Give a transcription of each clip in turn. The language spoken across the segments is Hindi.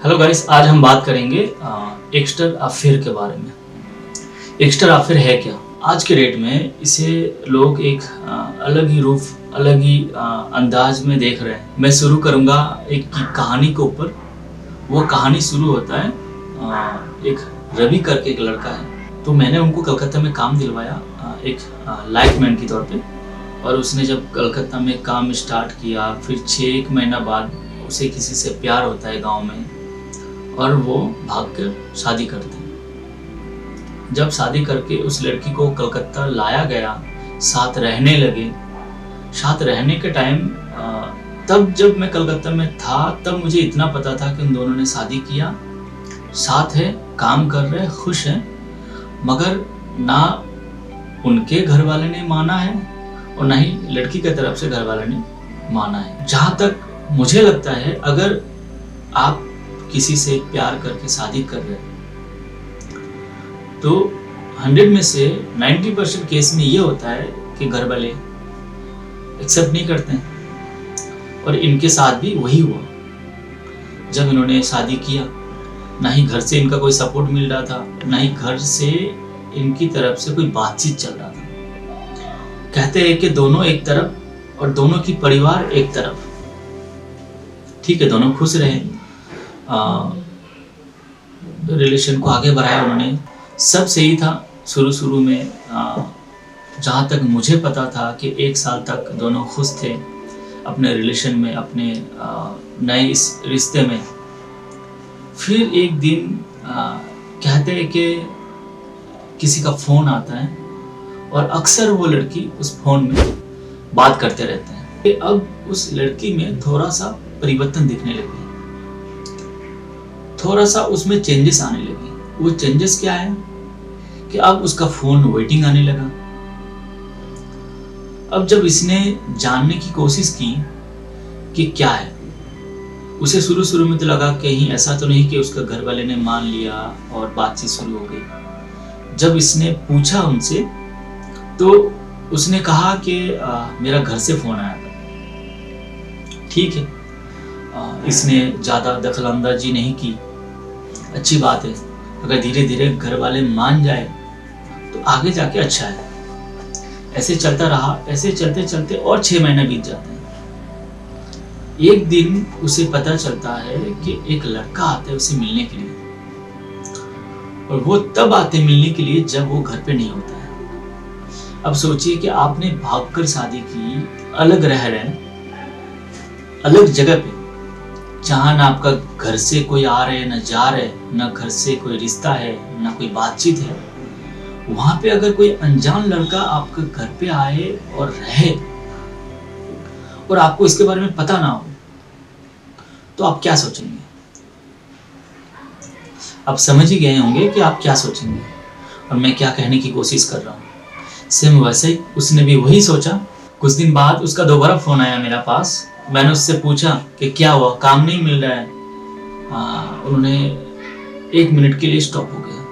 हेलो गाइस, आज हम बात करेंगे एक्स्टर अफेयर के बारे में। एक्स्टर अफेयर है क्या? आज के डेट में इसे लोग एक अलग ही रूप, अलग ही अंदाज में देख रहे हैं। मैं शुरू करूंगा एक कहानी के ऊपर। वो कहानी शुरू होता है, एक रवि करके एक लड़का है। तो मैंने उनको कलकत्ता में काम दिलवाया एक लाइटमैन के तौर पे। और उसने जब कलकत्ता में काम स्टार्ट किया, फिर 6 महीना बाद उसे किसी से प्यार होता है गांव में, और वो भाग कर शादी करते हैं। जब शादी करके उस लड़की को कलकत्ता लाया गया, साथ रहने लगे। साथ रहने के टाइम तब जब मैं कलकत्ता में था, तब मुझे इतना पता था कि उन दोनों ने शादी किया, साथ है, काम कर रहे, खुश हैं। मगर ना उनके घर वाले ने माना है और ना ही लड़की की तरफ से घर वाले ने माना है। जहाँ तक मुझे लगता है, अगर आप किसी से प्यार करके शादी कर रहे तो 100 में से 90% केस में ये होता है कि घर वाले एक्सेप्ट नहीं करते हैं। और इनके साथ भी वही हुआ। जब इन्होंने शादी किया, ना ही घर से इनका कोई सपोर्ट मिल रहा था, ना ही घर से इनकी तरफ से कोई बातचीत चल रहा था। कहते हैं कि दोनों एक तरफ और दोनों की परिवार एक तरफ। ठीक है, दोनों खुश रहे, रिलेशन को आगे बढ़ाया उन्होंने, सब सही था। शुरू में जहाँ तक मुझे पता था कि 1 साल तक दोनों खुश थे अपने रिलेशन में, अपने नए इस रिश्ते में। फिर एक दिन कहते हैं कि किसी का फ़ोन आता है और अक्सर वो लड़की उस फ़ोन में बात करते रहते हैं कि अब उस लड़की में थोड़ा सा परिवर्तन दिखने लगी, थोड़ा सा उसमें चेंजेस आने लगे। वो चेंजेस क्या है कि अब उसका फोन वेटिंग आने लगा। अब जब इसने जानने की कोशिश की कि क्या है, उसे शुरू में तो लगा कहीं ऐसा तो नहीं कि उसका घर वाले ने मान लिया और बातचीत शुरू हो गई। जब इसने पूछा उनसे तो उसने कहा कि मेरा घर से फोन आया था। ठीक है, इसने ज़्यादा दखलंदाजी नहीं की, अच्छी बात है। अगर धीरे धीरे घर वाले मान जाए तो आगे जाके अच्छा है। ऐसे चलता रहा, ऐसे चलते चलते और 6 महीने बीत जाते हैं। एक दिन उसे पता चलता है कि एक लड़का आता है उसे मिलने के लिए, और वो तब आते मिलने के लिए जब वो घर पे नहीं होता है। अब सोचिए कि आपने भागकर शादी की, अलग रह रहे हैं, अलग जगह पे, जहाँ ना आपका घर से कोई आ रहे न जा रहे, ना घर से कोई रिश्ता है, ना कोई बातचीत है। वहां पे अगर कोई अनजान लड़का आपके घर पे आए और रहे और आपको इसके बारे में पता ना हो, तो आप क्या सोचेंगे? आप समझ ही गए होंगे कि आप क्या सोचेंगे और मैं क्या कहने की कोशिश कर रहा हूँ। सेम वैसे ही उसने भी वही सोचा। कुछ दिन बाद उसका दोबारा फोन आया मेरा पास। मैंने उससे पूछा कि क्या हुआ, काम नहीं मिल रहा है? उन्होंने 1 मिनट के लिए स्टॉप हो गया।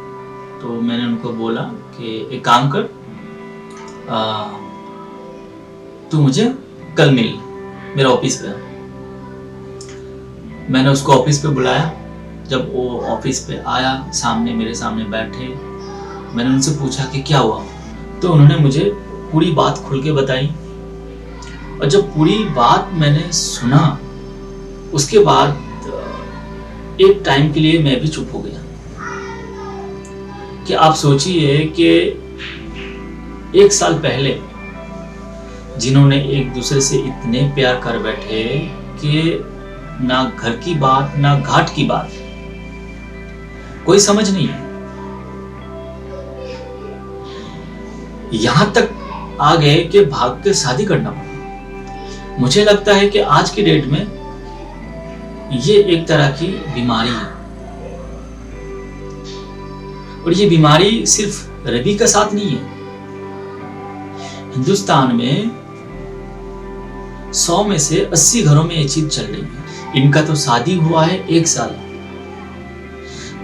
तो मैंने उनको बोला कि एक काम कर, तू मुझे कल मिल मेरा ऑफिस पे। मैंने उसको ऑफिस पे बुलाया। जब वो ऑफिस पे आया, मेरे सामने बैठे, मैंने उनसे पूछा कि क्या हुआ। तो उन्होंने मुझे पूरी बात खुल के बताई। और जब पूरी बात मैंने सुना, उसके बाद एक टाइम के लिए मैं भी चुप हो गया। कि आप सोचिए कि 1 साल पहले जिन्होंने एक दूसरे से इतने प्यार कर बैठे कि ना घर की बात ना घाट की बात, कोई समझ नहीं है, यहां तक आ गए कि भाग के शादी करना पड़ा। मुझे लगता है कि आज की डेट में ये एक तरह की बीमारी है। और ये बीमारी सिर्फ रवि का साथ नहीं है। हिंदुस्तान में 100 में से 80 घरों में ये चीज चल रही है। इनका तो शादी हुआ है 1 साल,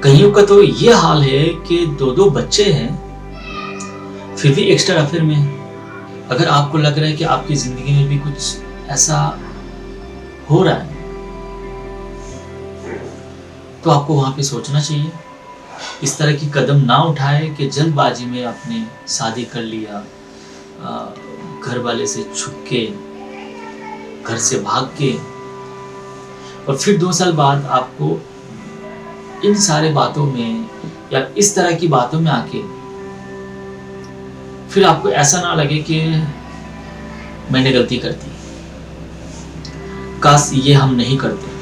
कईयों का तो ये हाल है कि 2-2 बच्चे हैं, फिर भी एक्स्ट्रा अफेयर में है। अगर आपको लग रहा है कि आपकी जिंदगी में भी कुछ ऐसा हो रहा है तो आपको वहाँ पे सोचना चाहिए। इस तरह की कदम ना उठाए कि जल्दबाजी में आपने शादी कर लिया, घर वाले से छुप के, घर से भाग के, और फिर 2 साल बाद आपको इन सारे बातों में या इस तरह की बातों में आके फिर आपको ऐसा ना लगे कि मैंने गलती कर दी, काश ये हम नहीं करते।